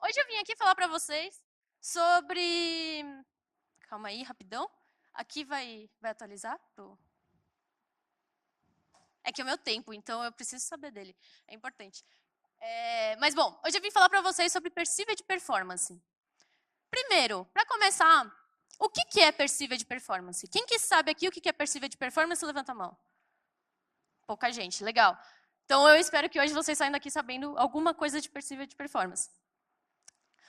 hoje eu vim aqui falar para vocês sobre... Calma aí, rapidão. Aqui vai atualizar? É que é o meu tempo, então eu preciso saber dele. É importante. Mas, bom, hoje eu vim falar para vocês sobre Perceived Performance. Primeiro, para começar, o que é Perceived Performance? Quem que sabe aqui o que é Perceived Performance, levanta a mão. Pouca gente, legal. Então, eu espero que hoje vocês saiam daqui sabendo alguma coisa de Perceived Performance.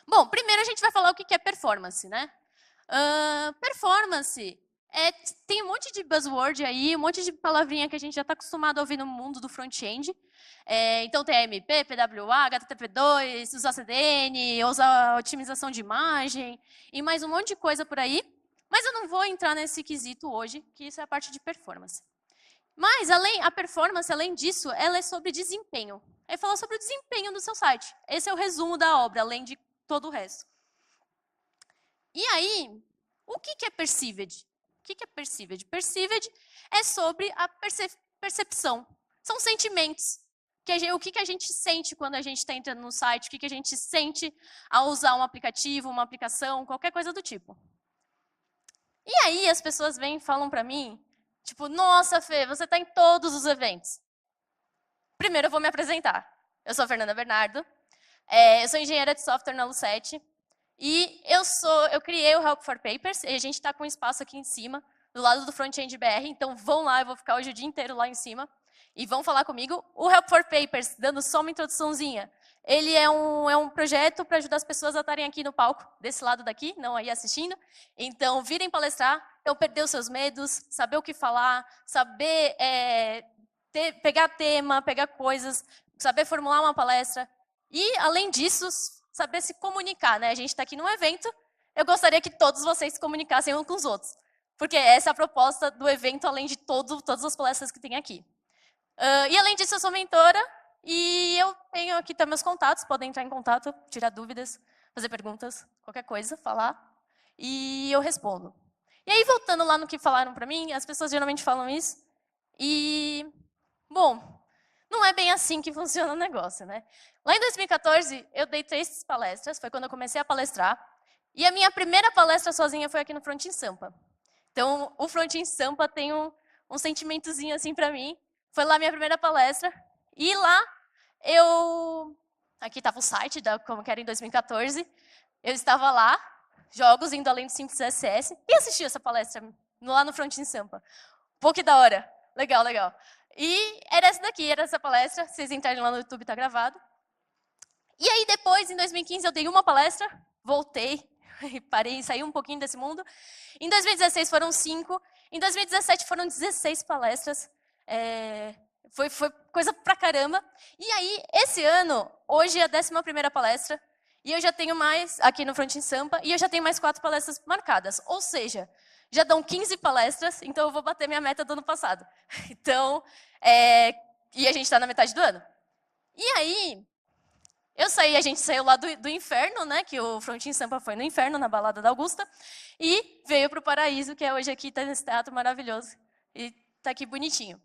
Bom, primeiro a gente vai falar o que é performance, né? Performance tem um monte de buzzword aí, um monte de palavrinha que a gente já está acostumado a ouvir no mundo do front-end. Então tem AMP, PWA, HTTP2, usar CDN, usar otimização de imagem e mais um monte de coisa por aí. Mas eu não vou entrar nesse quesito hoje, que isso é a parte de performance. Mas a performance, além disso, ela é sobre desempenho. É falar sobre o desempenho do seu site. Esse é o resumo da obra, além de todo o resto. E aí, o que é perceived? O que é perceived? Perceived é sobre a percepção. São sentimentos. O que a gente sente quando a gente está entrando no site, o que a gente sente ao usar um aplicativo, uma aplicação, qualquer coisa do tipo. E aí as pessoas vêm e falam para mim, tipo, nossa, Fê, você está em todos os eventos. Primeiro eu vou me apresentar. Eu sou a Fernanda Bernardo, eu sou engenheira de software na Lu7, e eu criei o Help for Papers, e a gente está com um espaço aqui em cima, do lado do Front-End BR, então vão lá, eu vou ficar hoje o dia inteiro lá em cima, e vão falar comigo. O Help for Papers, dando só uma introduçãozinha, ele é um projeto para ajudar as pessoas a estarem aqui no palco, desse lado daqui, não aí assistindo. Então, virem palestrar, então perder os seus medos, saber o que falar, saber pegar tema, pegar coisas, saber formular uma palestra. E, além disso, saber se comunicar, né? A gente está aqui num evento, eu gostaria que todos vocês se comunicassem uns com os outros. Porque essa é a proposta do evento, além de todas as palestras que tem aqui. E, além disso, eu sou mentora e eu tenho aqui também meus contatos, podem entrar em contato, tirar dúvidas, fazer perguntas, qualquer coisa, falar, e eu respondo. E aí, voltando lá no que falaram para mim, as pessoas geralmente falam isso, e, bom, não é bem assim que funciona o negócio, né? Lá em 2014, eu dei 3 palestras, foi quando eu comecei a palestrar, e a minha primeira palestra sozinha foi aqui no Front em Sampa. Então, o Front em Sampa tem um sentimentozinho assim para mim. Foi lá a minha primeira palestra, e lá aqui estava o site, como que era em 2014, eu estava lá, jogos indo além do simples CSS, e assisti essa palestra lá no Front em Sampa. Pô, que da hora. Legal, legal. E era essa daqui, era essa palestra. Se vocês entrarem lá no YouTube, tá gravado. E aí depois, em 2015, eu dei uma palestra, voltei, parei, saí um pouquinho desse mundo. Em 2016 foram 5, em 2017 foram 16 palestras. Foi coisa pra caramba. E aí, esse ano, hoje é a 11ª palestra, e eu já tenho mais, aqui no Front em Sampa, e eu já tenho mais 4 palestras marcadas. Ou seja, já dão 15 palestras, então eu vou bater minha meta do ano passado. Então, e a gente está na metade do ano. E aí, a gente saiu lá do inferno, né? Que o Front em Sampa foi no inferno, na balada da Augusta, e veio para o paraíso, que é hoje aqui, tá nesse teatro maravilhoso. E tá aqui bonitinho.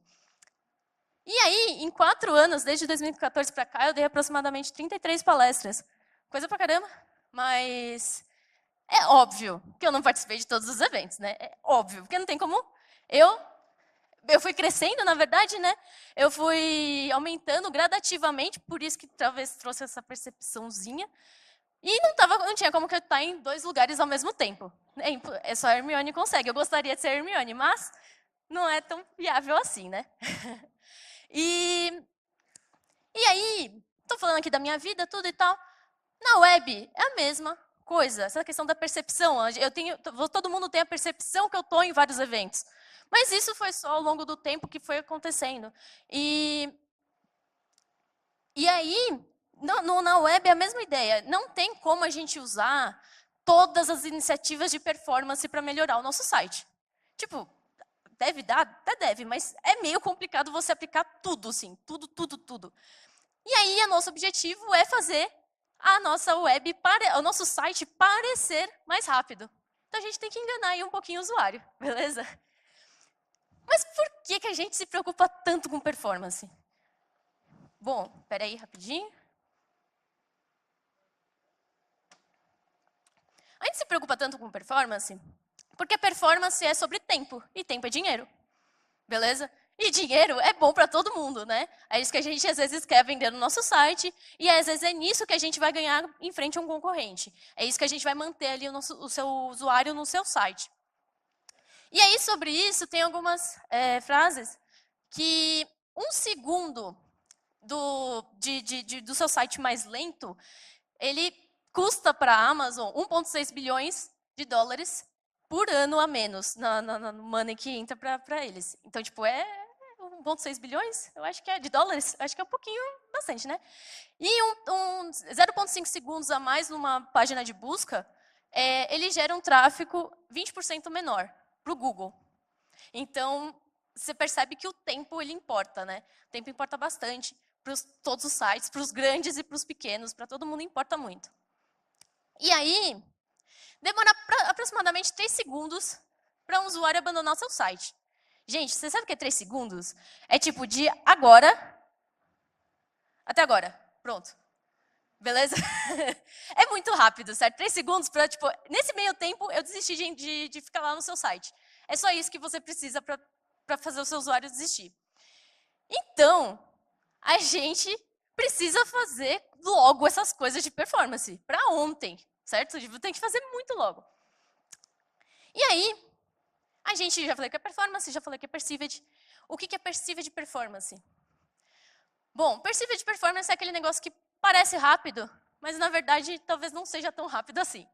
E aí, em 4 anos, desde 2014 para cá, eu dei aproximadamente 33 palestras. Coisa pra caramba, mas é óbvio que eu não participei de todos os eventos, né? É óbvio, porque não tem como. Eu fui crescendo, na verdade, né? Eu fui aumentando gradativamente, por isso que talvez trouxe essa percepçãozinha. E não tinha como que eu estar em 2 lugares ao mesmo tempo. É só a Hermione consegue. Eu gostaria de ser a Hermione, mas não é tão viável assim, né? E aí, estou falando aqui da minha vida, tudo e tal. Na web, é a mesma coisa. Essa questão da percepção. Todo mundo tem a percepção que eu estou em vários eventos. Mas isso foi só ao longo do tempo que foi acontecendo. E aí, na web é a mesma ideia. Não tem como a gente usar todas as iniciativas de performance para melhorar o nosso site. Tipo, deve dar? Até deve, mas é meio complicado você aplicar tudo, assim, tudo, tudo, tudo. E aí, o nosso objetivo é fazer a nossa web, o nosso site parecer mais rápido. Então, a gente tem que enganar aí um pouquinho o usuário, beleza? Mas por que a gente se preocupa tanto com performance? Bom, espera aí rapidinho. se preocupa tanto com performance? Porque performance é sobre tempo, e tempo é dinheiro. Beleza? E dinheiro é bom para todo mundo, né? É isso que a gente às vezes quer vender no nosso site, e às vezes é nisso que a gente vai ganhar em frente a um concorrente. É isso que a gente vai manter ali o seu usuário no seu site. E aí, sobre isso, tem algumas frases que 1 segundo do seu site mais lento, ele custa para a Amazon 1,6 bilhões de dólares por ano a menos no money que entra para eles. Então, tipo, é 1,6 bilhões? Eu acho que é de dólares. Acho que é um pouquinho, bastante, né? E 0,5 segundos a mais numa página de busca, ele gera um tráfego 20% menor para o Google. Então, você percebe que o tempo ele importa, né? O tempo importa bastante para todos os sites, para os grandes e para os pequenos, para todo mundo importa muito. E aí, demora aproximadamente 3 segundos para um usuário abandonar o seu site. Gente, você sabe o que é 3 segundos? É tipo de agora até agora. Pronto. Beleza? É muito rápido, certo? 3 segundos para, tipo, nesse meio tempo, eu desisti de ficar lá no seu site. É só isso que você precisa para fazer o seu usuário desistir. Então, a gente precisa fazer logo essas coisas de performance, para ontem, certo? Tem que fazer muito logo. E aí, a gente já falei que é performance, já falei que é perceived. O que é perceived performance? Bom, perceived performance é aquele negócio que parece rápido, mas na verdade talvez não seja tão rápido assim.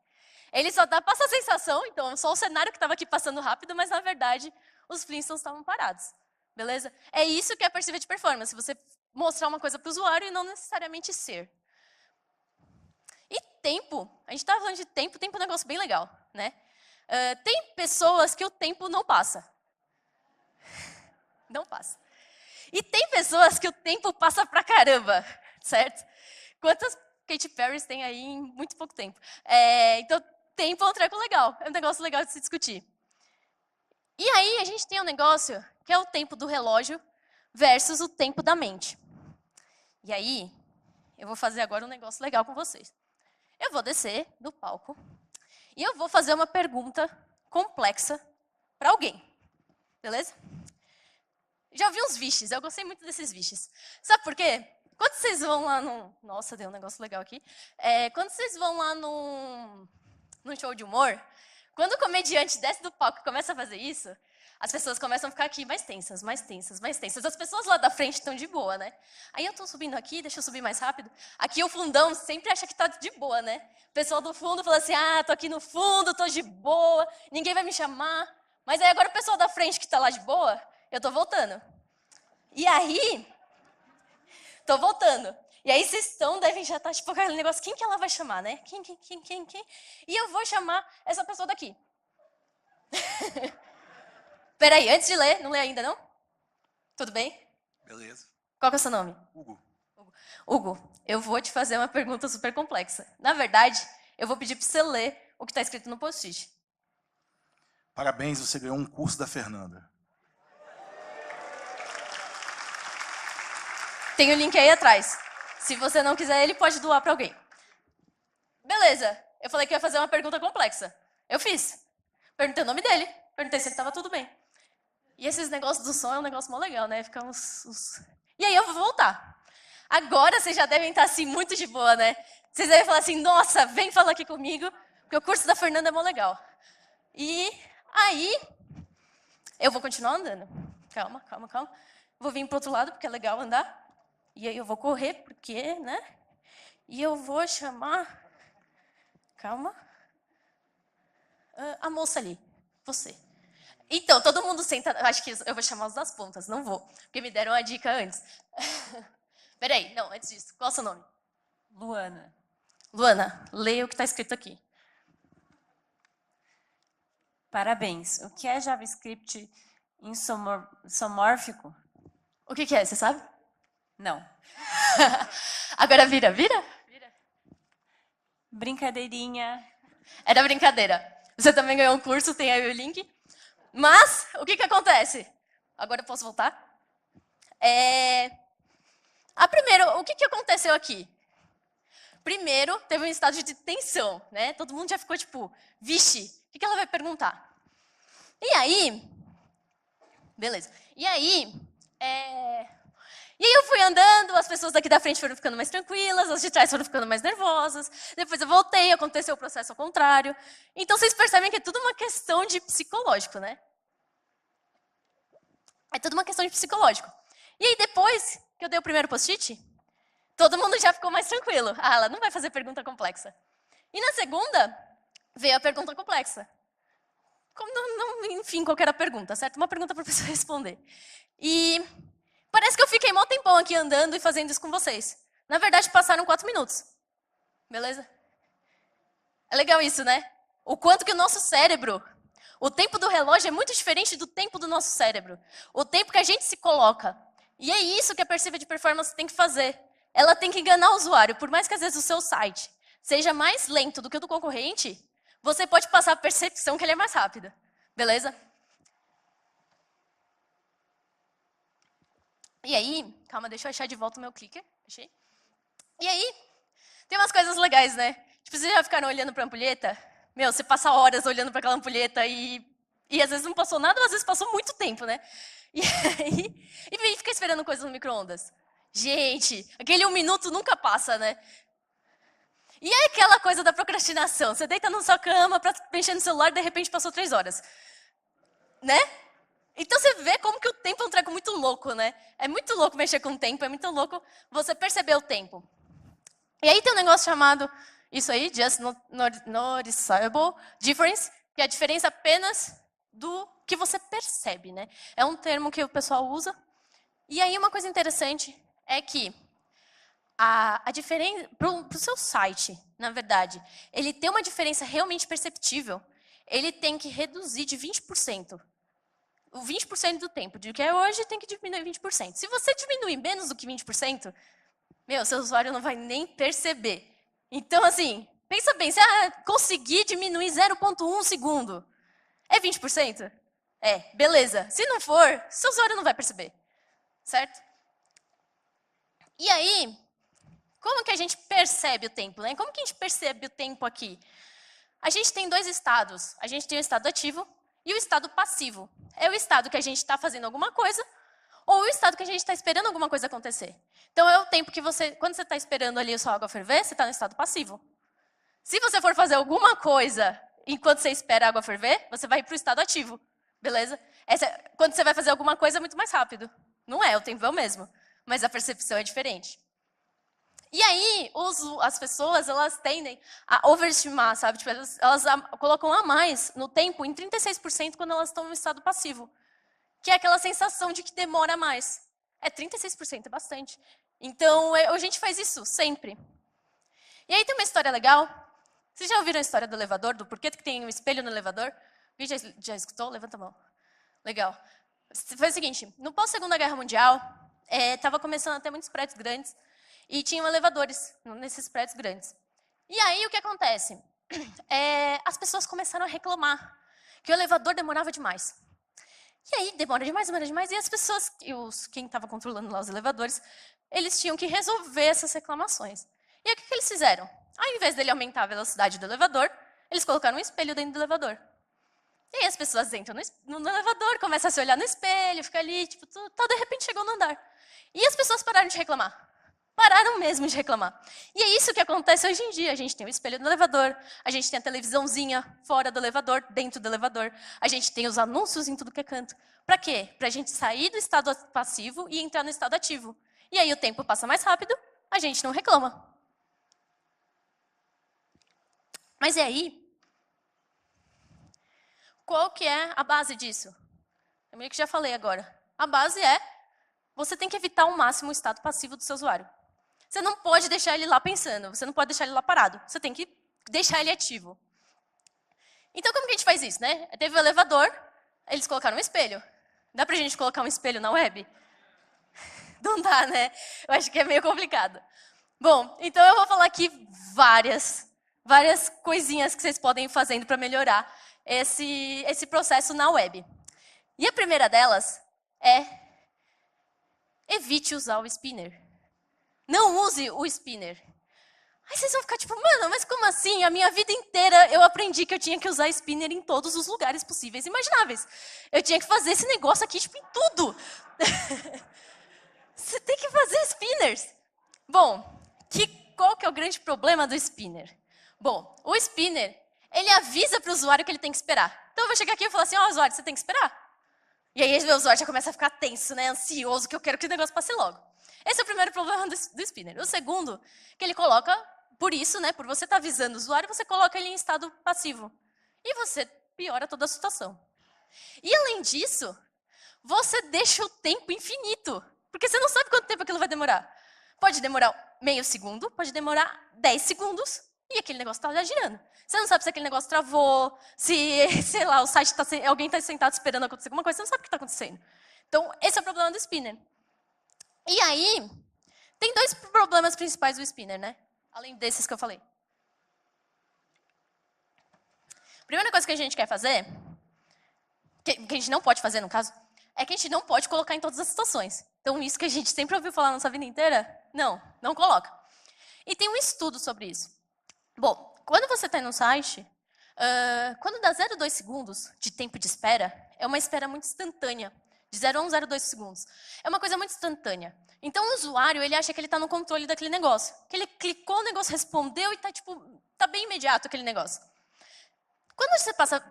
Ele só passa a sensação, então só o cenário que estava aqui passando rápido, mas na verdade os Flintstones estavam parados. Beleza? É isso que é perceived performance, você mostrar uma coisa para o usuário e não necessariamente ser. E tempo, a gente estava falando de tempo é um negócio bem legal, né? Tem pessoas que o tempo não passa. Não passa. E tem pessoas que o tempo passa pra caramba, certo? Quantas Katy Perry tem aí em muito pouco tempo? Então, tempo é um treco legal, é um negócio legal de se discutir. E aí, a gente tem um negócio que é o tempo do relógio versus o tempo da mente. E aí, eu vou fazer agora um negócio legal com vocês. Eu vou descer do palco e eu vou fazer uma pergunta complexa para alguém. Beleza? Já vi uns viches, eu gostei muito desses viches. Sabe por quê? Quando vocês vão lá num... Nossa, deu um negócio legal aqui. Quando vocês vão lá num show de humor, quando o comediante desce do palco e começa a fazer isso, as pessoas começam a ficar aqui mais tensas, mais tensas, mais tensas. As pessoas lá da frente estão de boa, né? Aí eu estou subindo aqui, deixa eu subir mais rápido. Aqui o fundão sempre acha que está de boa, né? O pessoal do fundo fala assim, tô aqui no fundo, estou de boa, ninguém vai me chamar. Mas aí agora o pessoal da frente que está lá de boa, eu estou voltando. E aí, estou voltando. E aí vocês devem já estar, tipo, aquele negócio, quem que ela vai chamar, né? Quem? E eu vou chamar essa pessoa daqui. Peraí, antes de ler, não lê ainda, não? Tudo bem? Beleza. Qual que é o seu nome? Hugo. Hugo, eu vou te fazer uma pergunta super complexa. Na verdade, eu vou pedir para você ler o que está escrito no post-it. Parabéns, você ganhou um curso da Fernanda. Tem o link aí atrás. Se você não quiser, ele pode doar para alguém. Beleza, eu falei que ia fazer uma pergunta complexa. Eu fiz. Perguntei o nome dele, perguntei se ele estava tudo bem. E esses negócios do som é um negócio mó legal, né? Fica E aí eu vou voltar. Agora vocês já devem estar assim, muito de boa, né? Vocês devem falar assim, nossa, vem falar aqui comigo, porque o curso da Fernanda é mó legal. E aí, eu vou continuar andando. Calma. Vou vir pro outro lado, porque é legal andar. E aí eu vou correr, porque, né? E eu vou chamar... Calma. A moça ali, você. Então, todo mundo senta... Acho que eu vou chamar os das pontas, não vou. Porque me deram a dica antes. Peraí, não, antes disso. Qual é o seu nome? Luana. Luana, leia o que está escrito aqui. Parabéns. O que é JavaScript isomórfico? O que é, você sabe? Não. Agora vira. Brincadeirinha. Era brincadeira. Você também ganhou um curso, tem aí o link. Mas, o que acontece? Agora eu posso voltar? Primeiro, o que aconteceu aqui? Primeiro, teve um estado de tensão, né? Todo mundo já ficou tipo, vixe, o que ela vai perguntar? E aí, beleza. E aí eu fui andando, as pessoas daqui da frente foram ficando mais tranquilas, as de trás foram ficando mais nervosas. Depois eu voltei, aconteceu o processo ao contrário. Então vocês percebem que é tudo uma questão de psicológico, né? É tudo uma questão de psicológico. E aí depois que eu dei o primeiro post-it, todo mundo já ficou mais tranquilo. Ah, ela não vai fazer pergunta complexa. E na segunda, veio a pergunta complexa. Enfim, qual era a pergunta, certo? Uma pergunta para a pessoa responder. E parece que eu fiquei mó tempão aqui andando e fazendo isso com vocês. Na verdade, passaram 4 minutos. Beleza? É legal isso, né? O quanto que o nosso cérebro, o tempo do relógio é muito diferente do tempo do nosso cérebro. O tempo que a gente se coloca. E é isso que a Perceiva de Performance tem que fazer. Ela tem que enganar o usuário. Por mais que às vezes o seu site seja mais lento do que o do concorrente, você pode passar a percepção que ele é mais rápido. Beleza? E aí, calma, deixa eu achar de volta o meu clicker. Achei. E aí, tem umas coisas legais, né? Tipo, vocês já ficaram olhando para a ampulheta? Meu, você passa horas olhando para aquela ampulheta e às vezes não passou nada, ou às vezes passou muito tempo, né? E aí fica esperando coisas no micro-ondas. Gente, aquele 1 minuto nunca passa, né? E é aquela coisa da procrastinação. Você deita na sua cama para mexer no celular e de repente passou 3 horas. Né? Então você vê como que o tempo é um treco muito louco, né? É muito louco mexer com o tempo, é muito louco você perceber o tempo. E aí tem um negócio chamado, isso aí, Just Noticeable Difference, que é a diferença apenas do que você percebe, né? É um termo que o pessoal usa. E aí uma coisa interessante é que a diferença para o seu site, na verdade, ele ter uma diferença realmente perceptível, ele tem que reduzir de 20%. O 20% do tempo de que é hoje tem que diminuir 20%. Se você diminuir menos do que 20%, meu, seu usuário não vai nem perceber. Então, assim, pensa bem, se conseguir diminuir 0,1 segundo, é 20%? É, beleza. Se não for, seu usuário não vai perceber. Certo? E aí, como que a gente percebe o tempo, né? Como que a gente percebe o tempo aqui? A gente tem 2 estados. A gente tem o estado ativo e o estado passivo. É o estado que a gente está fazendo alguma coisa ou o estado que a gente está esperando alguma coisa acontecer. Então, é o tempo que você, quando você está esperando ali a sua água ferver, você está no estado passivo. Se você for fazer alguma coisa enquanto você espera a água ferver, você vai para o estado ativo, beleza? Quando você vai fazer alguma coisa, é muito mais rápido. Não é, o tempo é o mesmo, mas a percepção é diferente. E aí, as pessoas, elas tendem a overestimar, sabe? Tipo, elas colocam a mais no tempo em 36% quando elas estão no estado passivo. Que é aquela sensação de que demora mais. É 36%, é bastante. Então, a gente faz isso sempre. E aí tem uma história legal. Vocês já ouviram a história do elevador, do porquê que tem um espelho no elevador? Alguém já escutou? Levanta a mão. Legal. Foi o seguinte, no pós-Segunda Guerra Mundial, estava começando a ter muitos prédios grandes, e tinham elevadores nesses prédios grandes. E aí, o que acontece? As pessoas começaram a reclamar que o elevador demorava demais. E aí, demora demais, e as pessoas, quem estava controlando lá os elevadores, eles tinham que resolver essas reclamações. E aí, o que eles fizeram? Ao invés dele aumentar a velocidade do elevador, eles colocaram um espelho dentro do elevador. E aí, as pessoas entram no elevador, começam a se olhar no espelho, fica ali, tipo, de repente chegou no andar. E as pessoas pararam de reclamar. Pararam mesmo de reclamar. E é isso que acontece hoje em dia. A gente tem o espelho no elevador, a gente tem a televisãozinha fora do elevador, dentro do elevador, a gente tem os anúncios em tudo que é canto. Para quê? Para a gente sair do estado passivo e entrar no estado ativo. E aí o tempo passa mais rápido, a gente não reclama. Mas e aí? Qual que é a base disso? Eu meio que já falei agora. A base é, você tem que evitar ao máximo o estado passivo do seu usuário. Você não pode deixar ele lá pensando, você não pode deixar ele lá parado. Você tem que deixar ele ativo. Então, como que a gente faz isso, né? Teve o elevador, eles colocaram um espelho. Dá pra gente colocar um espelho na web? Não dá, né? Eu acho que é meio complicado. Bom, então eu vou falar aqui várias coisinhas que vocês podem ir fazendo para melhorar esse processo na web. E a primeira delas é evite usar o spinner. Não use o spinner. Aí vocês vão ficar tipo, mano, mas como assim? A minha vida inteira eu aprendi que eu tinha que usar spinner em todos os lugares possíveis e imagináveis. Eu tinha que fazer esse negócio aqui, tipo, em tudo. Você tem que fazer spinners. Bom, qual que é o grande problema do spinner? Bom, o spinner, ele avisa para o usuário que ele tem que esperar. Então eu vou chegar aqui e falar assim, ó, usuário, você tem que esperar. E aí o usuário já começa a ficar tenso, né, ansioso, que eu quero que o negócio passe logo. Esse é o primeiro problema do spinner. O segundo, que ele coloca, por isso, né, por você estar avisando o usuário, você coloca ele em estado passivo. E você piora toda a situação. E além disso, você deixa o tempo infinito. Porque você não sabe quanto tempo aquilo vai demorar. Pode demorar meio segundo, pode demorar 10 segundos e aquele negócio está já girando. Você não sabe se aquele negócio travou, se, sei lá, o site alguém está sentado esperando acontecer alguma coisa, você não sabe o que está acontecendo. Então, esse é o problema do spinner. E aí, tem dois problemas principais do spinner, né? Além desses que eu falei. A primeira coisa que a gente quer fazer, que a gente não pode fazer no caso, é que a gente não pode colocar em todas as situações. Então, isso que a gente sempre ouviu falar na nossa vida inteira, não coloca. E tem um estudo sobre isso. Bom, quando você está no site, quando dá 0,2 segundos de tempo de espera, é uma espera muito instantânea. De 0 a 1, 0,2 segundos. É uma coisa muito instantânea. Então, o usuário, ele acha que ele está no controle daquele negócio. Que ele clicou, o negócio respondeu e tá bem imediato aquele negócio. Quando você passa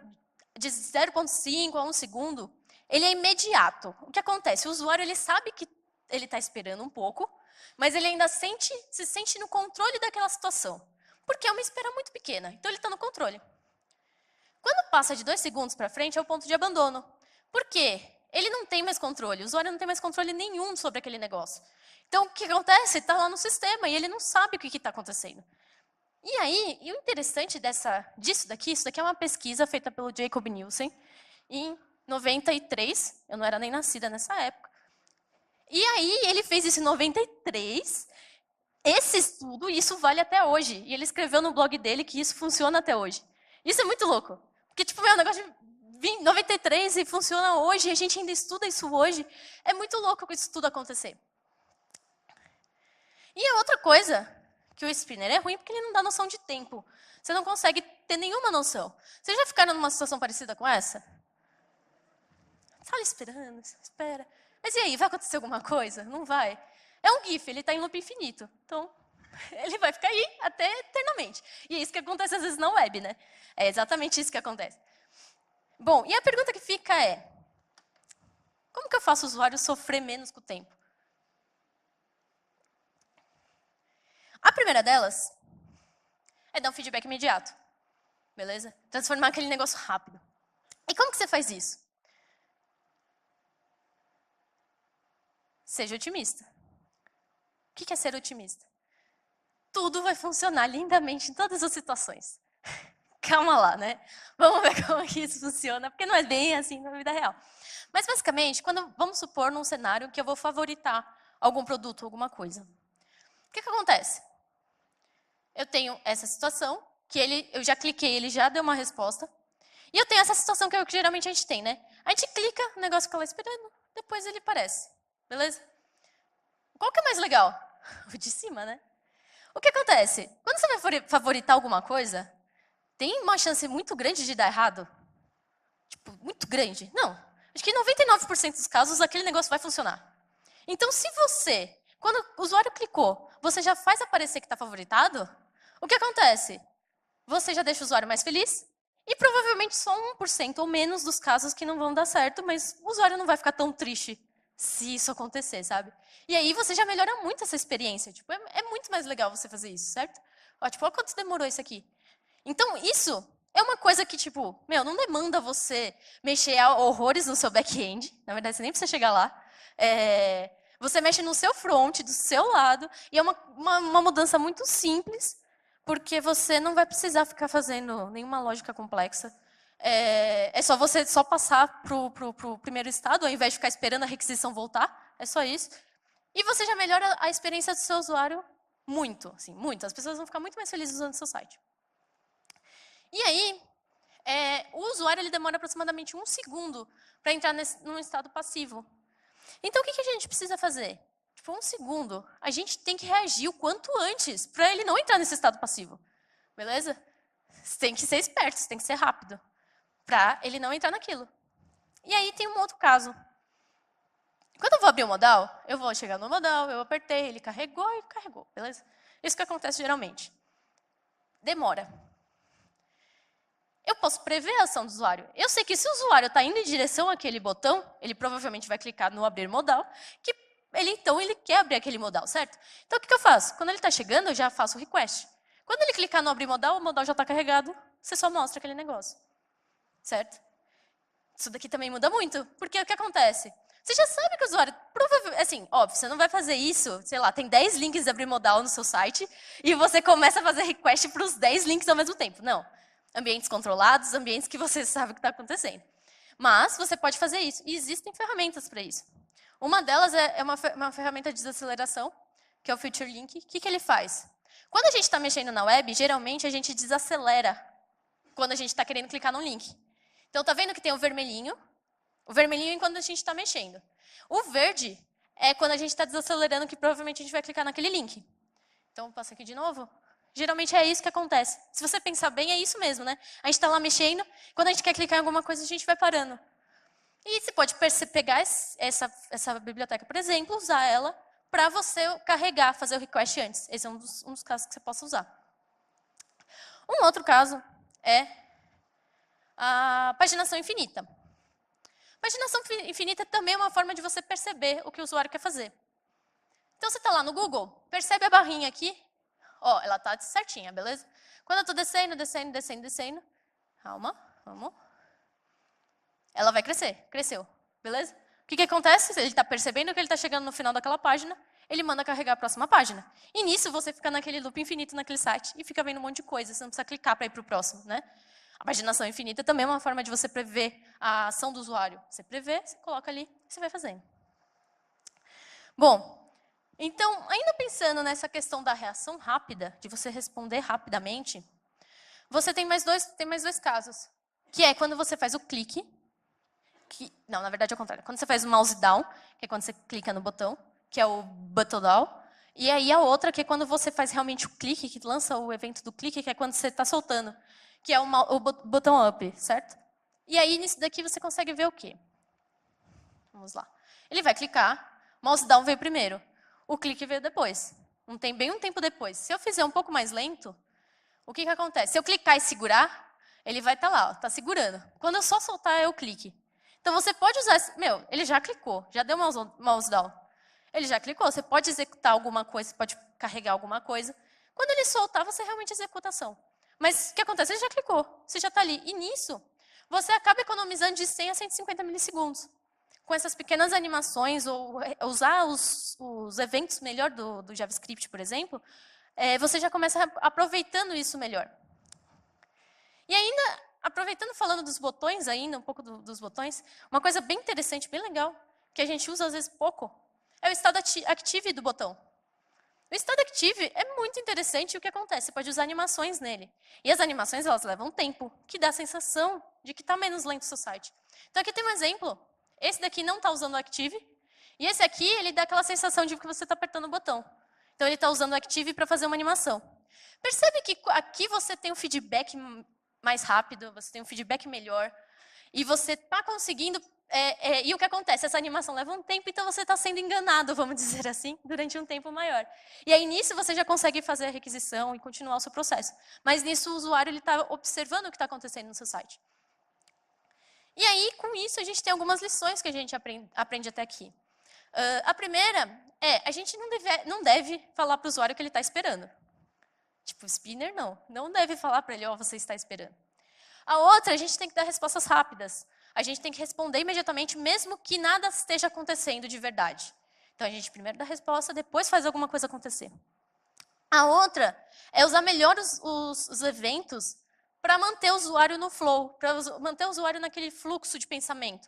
de 0,5 a 1 segundo, ele é imediato. O que acontece? O usuário, ele sabe que ele está esperando um pouco, mas ele ainda se sente no controle daquela situação. Porque é uma espera muito pequena, então ele está no controle. Quando passa de 2 segundos para frente, é o ponto de abandono. Por quê? Ele não tem mais controle, o usuário não tem mais controle nenhum sobre aquele negócio. Então, o que acontece? Está lá no sistema e ele não sabe o que está acontecendo. E aí, e o interessante disso daqui, isso daqui é uma pesquisa feita pelo Jacob Nielsen em 93, eu não era nem nascida nessa época. E aí, ele fez isso em 93, esse estudo, e isso vale até hoje. E ele escreveu no blog dele que isso funciona até hoje. Isso é muito louco. Porque, tipo, é um negócio de 93 e funciona hoje, e a gente ainda estuda isso hoje. É muito louco isso tudo acontecer. E a outra coisa, que o spinner é ruim porque ele não dá noção de tempo. Você não consegue ter nenhuma noção. Vocês já ficaram numa situação parecida com essa? Tá ali esperando, espera. Mas e aí, vai acontecer alguma coisa? Não vai. É um GIF, ele está em loop infinito. Então, ele vai ficar aí até eternamente. E é isso que acontece às vezes na web, né? É exatamente isso que acontece. Bom, e a pergunta que fica é, como que eu faço o usuário sofrer menos com o tempo? A primeira delas é dar um feedback imediato. Beleza? Transformar aquele negócio rápido. E como que você faz isso? Seja otimista. O que é ser otimista? Tudo vai funcionar lindamente em todas as situações. Calma lá, né? Vamos ver como que isso funciona, porque não é bem assim na vida real. Mas, basicamente, vamos supor num cenário que eu vou favoritar algum produto, alguma coisa. O que acontece? Eu tenho essa situação, que eu já cliquei, ele já deu uma resposta. E eu tenho essa situação que geralmente a gente tem, né? A gente clica, o negócio fica lá esperando, depois ele aparece. Beleza? Qual que é mais legal? O de cima, né? O que acontece? Quando você vai favoritar alguma coisa, tem uma chance muito grande de dar errado? Tipo, muito grande? Não. Acho que em 99% dos casos, aquele negócio vai funcionar. Então, se você, quando o usuário clicou, você já faz aparecer que está favoritado, o que acontece? Você já deixa o usuário mais feliz e provavelmente só 1% ou menos dos casos que não vão dar certo, mas o usuário não vai ficar tão triste se isso acontecer, sabe? E aí você já melhora muito essa experiência. Tipo, é muito mais legal você fazer isso, certo? Ó, tipo, olha quanto demorou isso aqui. Então, isso é uma coisa que, tipo, não demanda você mexer horrores no seu back-end. Na verdade, você nem precisa chegar lá. Você mexe no seu front, do seu lado, e é uma mudança muito simples, porque você não vai precisar ficar fazendo nenhuma lógica complexa. É só você passar para o primeiro estado, ao invés de ficar esperando a requisição voltar. É só isso. E você já melhora a experiência do seu usuário muito, assim, muito. As pessoas vão ficar muito mais felizes usando o seu site. E aí, o usuário ele demora aproximadamente 1 segundo para entrar num estado passivo. Então, o que a gente precisa fazer? tipo, 1 segundo, a gente tem que reagir o quanto antes para ele não entrar nesse estado passivo. Beleza? Você tem que ser esperto, você tem que ser rápido para ele não entrar naquilo. E aí tem um outro caso. Quando eu vou abrir o modal, eu vou chegar no modal, eu apertei, ele carregou e carregou, beleza? Isso que acontece geralmente. Demora. Eu posso prever a ação do usuário. Eu sei que se o usuário está indo em direção àquele botão, ele provavelmente vai clicar no abrir modal, que então ele quer abrir aquele modal, certo? Então o que eu faço? Quando ele está chegando, eu já faço o request. Quando ele clicar no abrir modal, o modal já está carregado, você só mostra aquele negócio. Certo? Isso daqui também muda muito, porque o que acontece? Você já sabe que o usuário, provavelmente, assim, óbvio, você não vai fazer isso, sei lá, tem 10 links de abrir modal no seu site, e você começa a fazer request para os 10 links ao mesmo tempo. Não. Ambientes controlados, ambientes que você sabe o que está acontecendo. Mas você pode fazer isso, e existem ferramentas para isso. Uma delas é uma ferramenta de desaceleração, que é o Future Link. O que ele faz? Quando a gente está mexendo na web, geralmente a gente desacelera quando a gente está querendo clicar no link. Então, tá vendo que tem o vermelhinho? O vermelhinho é quando a gente está mexendo. O verde é quando a gente está desacelerando, que provavelmente a gente vai clicar naquele link. Então, passa aqui de novo. Geralmente é isso que acontece. Se você pensar bem, é isso mesmo, né? A gente está lá mexendo, quando a gente quer clicar em alguma coisa, a gente vai parando. E você pode pegar essa biblioteca, por exemplo, usar ela para você carregar, fazer o request antes. Esse é um dos casos que você possa usar. Um outro caso é a paginação infinita. Paginação infinita também é uma forma de você perceber o que o usuário quer fazer. Então, você está lá no Google, percebe a barrinha aqui? Ó, ela está certinha, beleza? Quando eu estou descendo, descendo, descendo, descendo, calma, vamos. Ela vai crescer, cresceu, beleza? O que acontece? Ele está percebendo que ele está chegando no final daquela página, ele manda carregar a próxima página. E nisso, você fica naquele loop infinito naquele site e fica vendo um monte de coisa, você não precisa clicar para ir para o próximo, né? A paginação infinita também é uma forma de você prever a ação do usuário. Você prevê, você coloca ali e você vai fazendo. Bom, então, ainda pensando nessa questão da reação rápida, de você responder rapidamente, você tem mais dois casos, que é quando você faz o clique, não, na verdade é o contrário, quando você faz o mouse down, que é quando você clica no botão, que é o button down, e aí a outra que é quando você faz realmente o clique, que lança o evento do clique, que é quando você está soltando, que é o botão up, certo? E aí, nisso daqui, você consegue ver o quê? Vamos lá. Ele vai clicar, mouse down veio primeiro, o clique veio depois. Bem um tempo depois. Se eu fizer um pouco mais lento, o que acontece? Se eu clicar e segurar, ele vai estar lá, está segurando. Quando eu só soltar, é o clique. Então, você pode usar... ele já clicou, já deu mouse down. Ele já clicou, você pode executar alguma coisa, pode carregar alguma coisa. Quando ele soltar, você realmente executa a ação. Mas o que acontece? Ele já clicou, você já está ali. E nisso, você acaba economizando de 100 a 150 milissegundos. Com essas pequenas animações, ou usar os eventos melhor do JavaScript, por exemplo, você já começa aproveitando isso melhor. E ainda, aproveitando, falando dos botões ainda, um pouco dos botões, uma coisa bem interessante, bem legal, que a gente usa às vezes pouco, é o estado active do botão. O estado active é muito interessante o que acontece, você pode usar animações nele. E as animações, elas levam tempo, que dá a sensação de que está menos lento o seu site. Então aqui tem um exemplo, esse daqui não está usando o active, e esse aqui, ele dá aquela sensação de que você está apertando o botão. Então ele está usando o active para fazer uma animação. Percebe que aqui você tem um feedback mais rápido, você tem um feedback melhor, e você está conseguindo... e o que acontece? Essa animação leva um tempo, então você está sendo enganado, vamos dizer assim, durante um tempo maior. E aí, nisso, você já consegue fazer a requisição e continuar o seu processo. Mas nisso, o usuário está observando o que está acontecendo no seu site. E aí, com isso, a gente tem algumas lições que a gente aprende até aqui. A primeira a gente não deve falar para o usuário o que ele está esperando. Tipo, spinner, não deve falar para ele, você está esperando. A outra, a gente tem que dar respostas rápidas. A gente tem que responder imediatamente, mesmo que nada esteja acontecendo de verdade. Então, a gente primeiro dá a resposta, depois faz alguma coisa acontecer. A outra é usar melhor os eventos para manter o usuário no flow, para manter o usuário naquele fluxo de pensamento.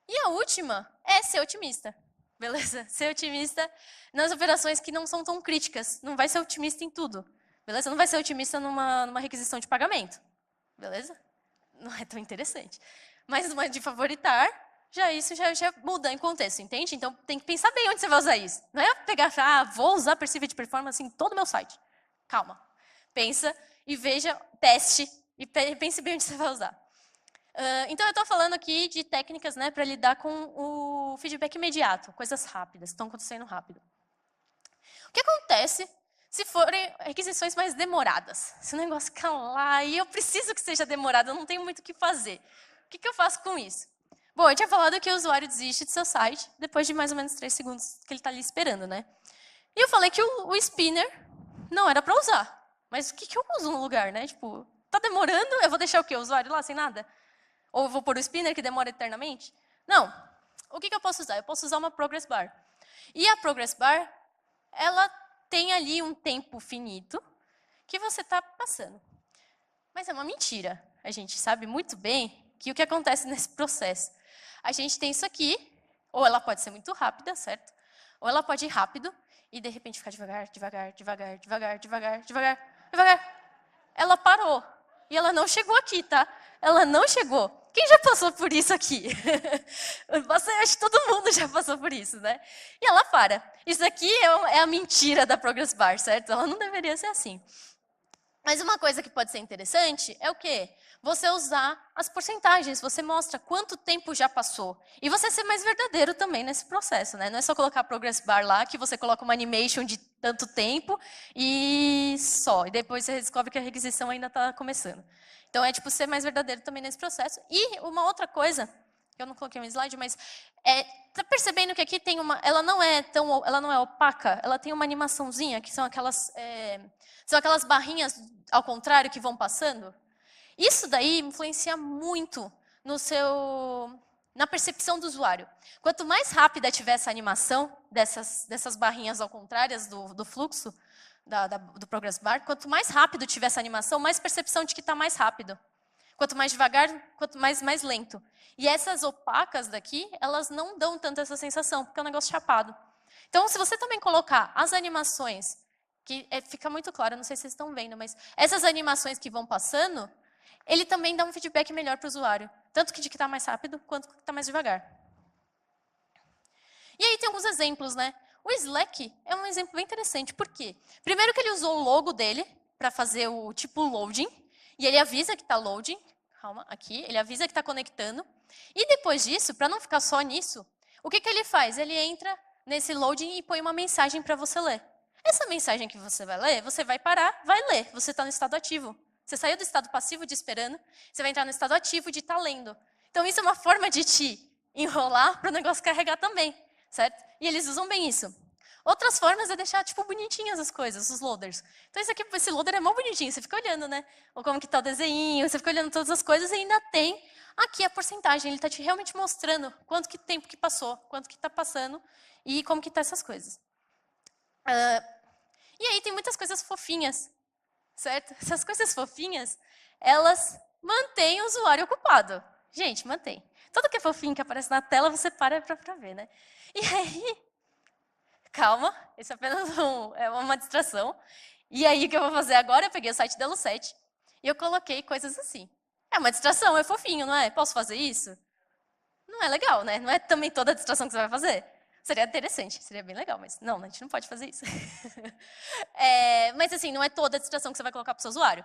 E a última é ser otimista. Beleza? Ser otimista nas operações que não são tão críticas. Não vai ser otimista em tudo. Beleza? Não vai ser otimista numa requisição de pagamento. Beleza? Não é tão interessante. Mas uma de favoritar, isso já muda em contexto, entende? Então, tem que pensar bem onde você vai usar isso. Não é pegar, vou usar Perceived Performance em todo o meu site. Calma. Pensa e veja, teste e pense bem onde você vai usar. Então, eu estou falando aqui de técnicas, né, para lidar com o feedback imediato, coisas rápidas, que estão acontecendo rápido. O que acontece se forem requisições mais demoradas? Se o negócio ficar lá e eu preciso que seja demorado, eu não tenho muito o que fazer. O que eu faço com isso? Bom, eu tinha falado que o usuário desiste do seu site depois de mais ou menos 3 segundos que ele está ali esperando, né? E eu falei que o spinner não era para usar. Mas o que eu uso no lugar, né? Tipo, tá demorando, eu vou deixar o quê? O usuário lá sem nada? Ou eu vou pôr o spinner que demora eternamente? Não. O que eu posso usar? Eu posso usar uma progress bar. E a progress bar, ela tem ali um tempo finito que você está passando. Mas é uma mentira. A gente sabe muito bem que o que acontece nesse processo. A gente tem isso aqui, ou ela pode ser muito rápida, certo? Ou ela pode ir rápido e de repente ficar devagar, devagar, devagar, devagar, devagar, devagar, devagar. Ela parou. E ela não chegou aqui, tá? Ela não chegou. Quem já passou por isso aqui? Acho que todo mundo já passou por isso, né? E ela para. Isso aqui é a mentira da Progress Bar, certo? Ela não deveria ser assim. Mas uma coisa que pode ser interessante é o quê? Você usar as porcentagens. Você mostra quanto tempo já passou. E você ser mais verdadeiro também nesse processo, né? Não é só colocar a Progress Bar lá, que você coloca uma animation de tanto tempo e só. E depois você descobre que a requisição ainda está começando. Então, é tipo ser mais verdadeiro também nesse processo. E uma outra coisa, que eu não coloquei um slide, mas tá percebendo que aqui tem uma, ela não é opaca, ela tem uma animaçãozinha que são aquelas barrinhas ao contrário que vão passando. Isso daí influencia muito na percepção do usuário. Quanto mais rápida tiver essa animação dessas barrinhas ao contrário do fluxo do Progress Bar, quanto mais rápido tiver essa animação, mais percepção de que está mais rápido. Quanto mais devagar, quanto mais lento. E essas opacas daqui, elas não dão tanto essa sensação, porque é um negócio chapado. Então, se você também colocar as animações, que fica muito claro, não sei se vocês estão vendo, mas essas animações que vão passando, ele também dá um feedback melhor para o usuário. Tanto que de que está mais rápido, quanto que está mais devagar. E aí tem alguns exemplos, né? O Slack é um exemplo bem interessante. Por quê? Primeiro que ele usou o logo dele para fazer o tipo loading. E ele avisa que está loading. Calma, aqui. Ele avisa que está conectando. E depois disso, para não ficar só nisso, o que ele faz? Ele entra nesse loading e põe uma mensagem para você ler. Essa mensagem que você vai ler, você vai parar, vai ler. Você está no estado ativo. Você saiu do estado passivo de esperando, você vai entrar no estado ativo de estar lendo. Então, isso é uma forma de te enrolar para o negócio carregar também, certo? E eles usam bem isso. Outras formas é deixar, tipo, bonitinhas as coisas, os loaders. Então, esse loader é mó bonitinho, você fica olhando, né? Ou como que está o desenho, você fica olhando todas as coisas e ainda tem aqui a porcentagem. Ele está te realmente mostrando quanto que tempo que passou, quanto que está passando e como que está essas coisas. E aí tem muitas coisas fofinhas, certo? Essas coisas fofinhas, elas mantêm o usuário ocupado. Gente, mantém. Tudo que é fofinho que aparece na tela, você para para ver, né? E aí, calma, isso é apenas uma distração. E aí, o que eu vou fazer agora? Eu peguei o site da Lucete e eu coloquei coisas assim. É uma distração, é fofinho, não é? Posso fazer isso? Não é legal, né? Não é também toda a distração que você vai fazer. Seria interessante, seria bem legal, mas não, a gente não pode fazer isso. Mas assim, não é toda a distração que você vai colocar para o seu usuário.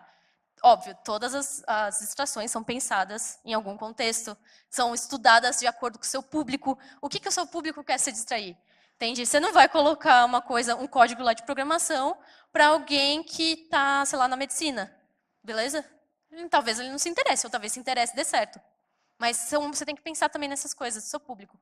Óbvio, todas as distrações são pensadas em algum contexto, são estudadas de acordo com o seu público. O que o seu público quer se distrair? Entende? Você não vai colocar um código lá de programação para alguém que está, sei lá, na medicina. Beleza? Talvez ele não se interesse, ou talvez se interesse e dê certo. Mas você tem que pensar também nessas coisas do seu público.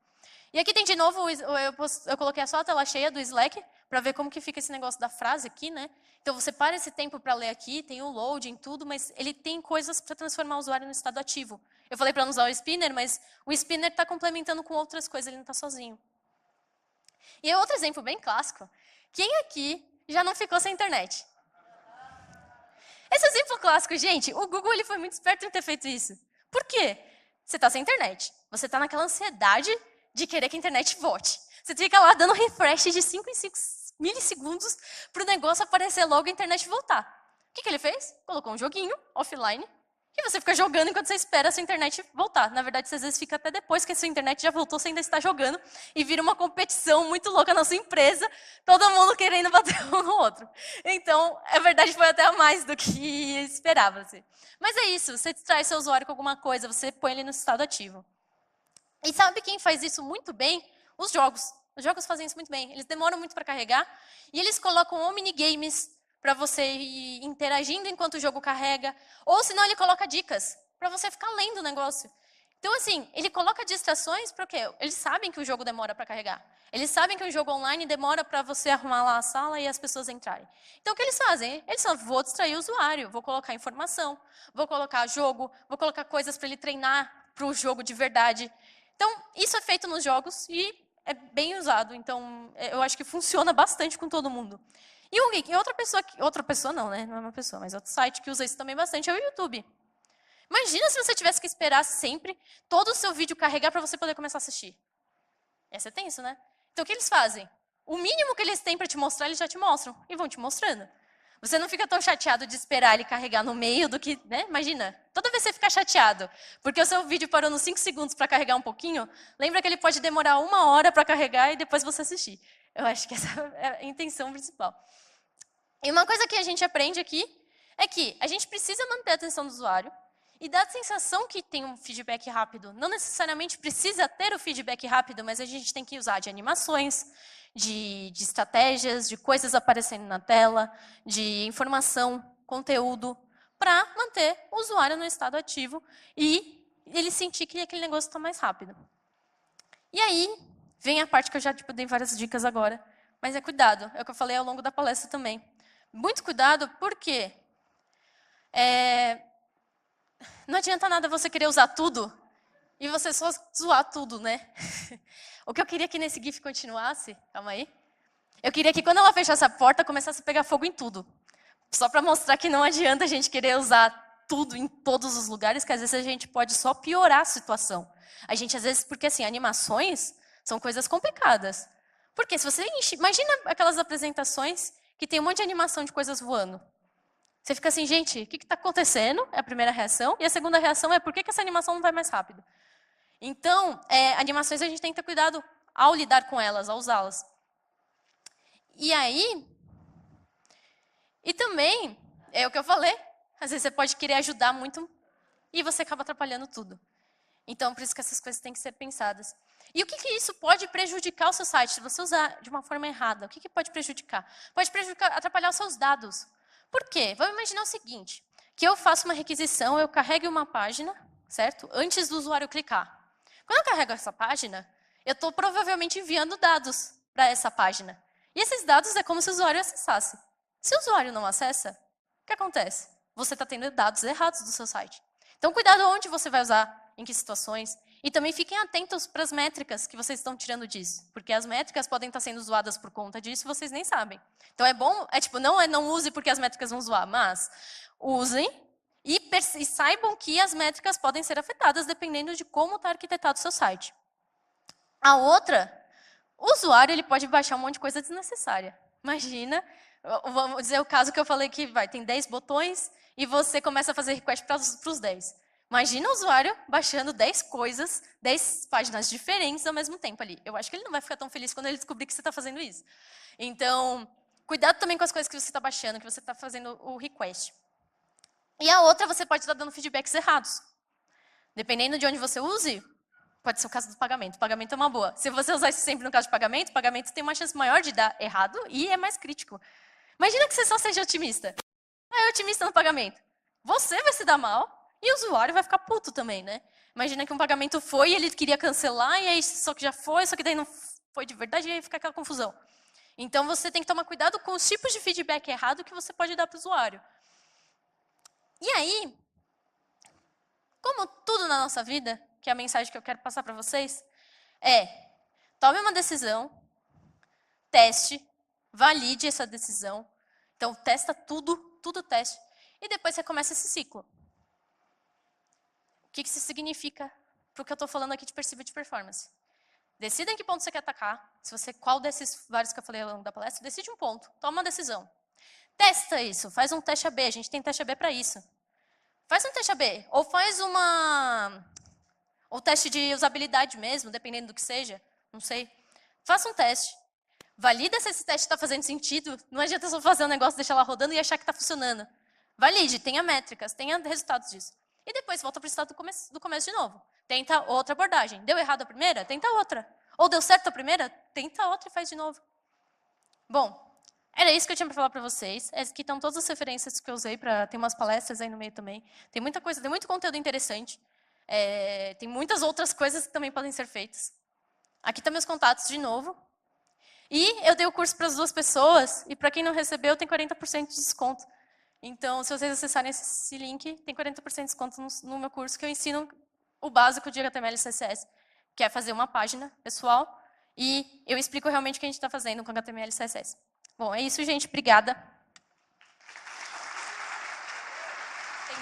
E aqui tem de novo, eu coloquei só a tela cheia do Slack, para ver como que fica esse negócio da frase aqui, né? Então você para esse tempo para ler aqui, tem o loading, tudo, mas ele tem coisas para transformar o usuário no estado ativo. Eu falei para não usar o spinner, mas o spinner está complementando com outras coisas, ele não está sozinho. E outro exemplo bem clássico, quem aqui já não ficou sem internet? Esse exemplo clássico, gente, o Google ele foi muito esperto em ter feito isso. Por quê? Você está sem internet, você está naquela ansiedade de querer que a internet volte. Você fica lá dando refresh de 5 em 5 milissegundos para o negócio aparecer logo e a internet voltar. O que ele fez? Colocou um joguinho offline que você fica jogando enquanto você espera a sua internet voltar. Na verdade, você às vezes fica até depois que a sua internet já voltou, você ainda está jogando, e vira uma competição muito louca na sua empresa, todo mundo querendo bater um no outro. Então, a verdade foi até a mais do que esperava-se. Mas é isso, você distrai seu usuário com alguma coisa, você põe ele no estado ativo. E sabe quem faz isso muito bem? Os jogos. Os jogos fazem isso muito bem. Eles demoram muito para carregar, e eles colocam ou minigames para você ir interagindo enquanto o jogo carrega, ou senão ele coloca dicas para você ficar lendo o negócio. Então, assim, ele coloca distrações para o quê? Eles sabem que o jogo demora para carregar. Eles sabem que o jogo online demora para você arrumar lá a sala e as pessoas entrarem. Então, o que eles fazem? Eles só vou distrair o usuário, vou colocar informação, vou colocar jogo, vou colocar coisas para ele treinar para o jogo de verdade. Então, isso é feito nos jogos e é bem usado. Então, eu acho que funciona bastante com todo mundo. E outra pessoa não, né? Não é uma pessoa, mas outro site que usa isso também bastante é o YouTube. Imagina se você tivesse que esperar sempre todo o seu vídeo carregar para você poder começar a assistir. Ia ser tenso, né? Então, o que eles fazem? O mínimo que eles têm para te mostrar, eles já te mostram. E vão te mostrando. Você não fica tão chateado de esperar ele carregar no meio do que, né? Imagina, toda vez que você fica chateado, porque o seu vídeo parou nos 5 segundos para carregar um pouquinho, lembra que ele pode demorar 1 hora para carregar e depois você assistir. Eu acho que essa é a intenção principal. E uma coisa que a gente aprende aqui é que a gente precisa manter a atenção do usuário e dá a sensação que tem um feedback rápido. Não necessariamente precisa ter o feedback rápido, mas a gente tem que usar de animações, de estratégias, de coisas aparecendo na tela, de informação, conteúdo, para manter o usuário no estado ativo e ele sentir que aquele negócio está mais rápido. E aí, vem a parte que eu já dei várias dicas agora, mas é cuidado, é o que eu falei ao longo da palestra também. Muito cuidado, porque não adianta nada você querer usar tudo e você só zoar tudo, né? O que eu queria que nesse GIF continuasse, calma aí, eu queria que quando ela fechasse a porta, começasse a pegar fogo em tudo. Só para mostrar que não adianta a gente querer usar tudo em todos os lugares, que às vezes a gente pode só piorar a situação. A gente, às vezes, porque assim, animações são coisas complicadas. Porque se você imagina aquelas apresentações que tem um monte de animação de coisas voando. Você fica assim, gente, o que está acontecendo? É a primeira reação. E a segunda reação é, por que essa animação não vai mais rápido? Então, animações a gente tem que ter cuidado ao lidar com elas, ao usá-las. E aí, e também, é o que eu falei, às vezes você pode querer ajudar muito e você acaba atrapalhando tudo. Então, por isso que essas coisas têm que ser pensadas. E o que isso pode prejudicar o seu site? Se você usar de uma forma errada, o que pode prejudicar? Pode prejudicar, atrapalhar os seus dados. Por quê? Vamos imaginar o seguinte, que eu faço uma requisição, eu carrego uma página, certo? Antes do usuário clicar. Quando eu carrego essa página, eu estou provavelmente enviando dados para essa página. E esses dados é como se o usuário acessasse. Se o usuário não acessa, o que acontece? Você está tendo dados errados do seu site. Então, cuidado onde você vai usar, em que situações. E também fiquem atentos para as métricas que vocês estão tirando disso. Porque as métricas podem estar sendo zoadas por conta disso e vocês nem sabem. Então, é bom, não use porque as métricas vão zoar, mas usem e saibam que as métricas podem ser afetadas dependendo de como está arquitetado o seu site. A outra, o usuário ele pode baixar um monte de coisa desnecessária. Imagina, vamos dizer o caso que eu falei que tem 10 botões e você começa a fazer request para os 10. Imagina o usuário baixando 10 coisas, 10 páginas diferentes ao mesmo tempo ali. Eu acho que ele não vai ficar tão feliz quando ele descobrir que você está fazendo isso. Então, cuidado também com as coisas que você está baixando, que você está fazendo o request. E a outra, você pode estar dando feedbacks errados. Dependendo de onde você use, pode ser o caso do pagamento. O pagamento é uma boa. Se você usar isso sempre no caso de pagamento, pagamento tem uma chance maior de dar errado e é mais crítico. Imagina que você só seja otimista. É otimista no pagamento. Você vai se dar mal e o usuário vai ficar puto também, né? Imagina que um pagamento foi e ele queria cancelar, e aí só que já foi, só que daí não foi de verdade, e aí fica aquela confusão. Então, você tem que tomar cuidado com os tipos de feedback errado que você pode dar para o usuário. E aí, como tudo na nossa vida, que é a mensagem que eu quero passar para vocês, tome uma decisão, teste, valide essa decisão. Então, testa tudo teste, e depois você começa esse ciclo. O que isso significa para o que eu estou falando aqui de perceivable performance? Decida em que ponto você quer atacar. Qual desses vários que eu falei ao longo da palestra, decide um ponto, toma uma decisão. Testa isso, faz um teste AB, a gente tem teste AB para isso. Faz um teste AB, ou faz ou teste de usabilidade mesmo, dependendo do que seja, não sei. Faça um teste. Valida se esse teste está fazendo sentido. Não adianta só fazer um negócio, deixar lá rodando e achar que está funcionando. Valide, tenha métricas, tenha resultados disso. E depois volta para o estado do começo de novo. Tenta outra abordagem. Deu errado a primeira? Tenta outra. Ou deu certo a primeira? Tenta outra e faz de novo. Bom, era isso que eu tinha para falar para vocês. Aqui estão todas as referências que eu usei para ter umas palestras aí no meio também. Tem muita coisa, tem muito conteúdo interessante. Tem muitas outras coisas que também podem ser feitas. Aqui estão meus contatos de novo. E eu dei o curso para as 2 pessoas, e para quem não recebeu, tem 40% de desconto. Então, se vocês acessarem esse link, tem 40% de desconto no meu curso, que eu ensino o básico de HTML e CSS, que é fazer uma página pessoal, e eu explico realmente o que a gente está fazendo com HTML e CSS. Bom, é isso, gente. Obrigada. Tem